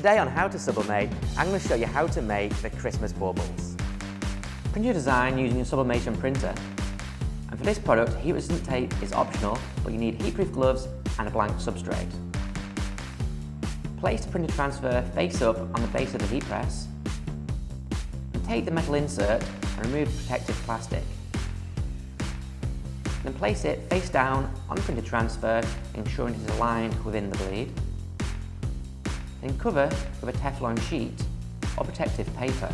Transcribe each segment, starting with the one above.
Today on How to Sublimate, I'm going to show you how to make the Christmas baubles. Print your design using your sublimation printer. And for this product, heat resistant tape is optional, but you need heat-proof gloves and a blank substrate. Place the printer transfer face up on the base of the heat press, and take the metal insert and remove the protective plastic. Then place it face down on the printer transfer, ensuring it is aligned within the bleed. Then cover with a Teflon sheet or protective paper.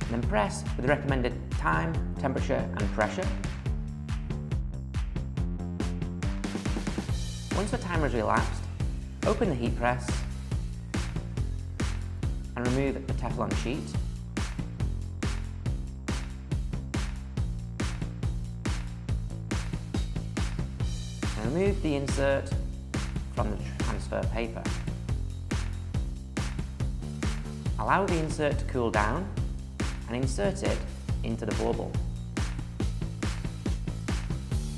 Then press with the recommended time, temperature and pressure. Once the timer has elapsed, open the heat press and remove the Teflon sheet. And remove the insert from the transfer paper. Allow the insert to cool down and insert it into the bauble.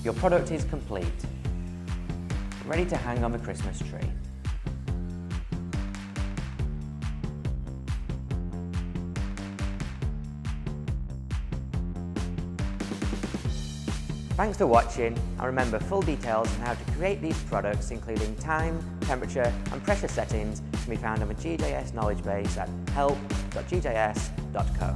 Your product is complete, ready to hang on the Christmas tree. Thanks for watching, and remember full details on how to create these products, including time, temperature and pressure settings, can be found on the GJS knowledge base at help.gjs.co.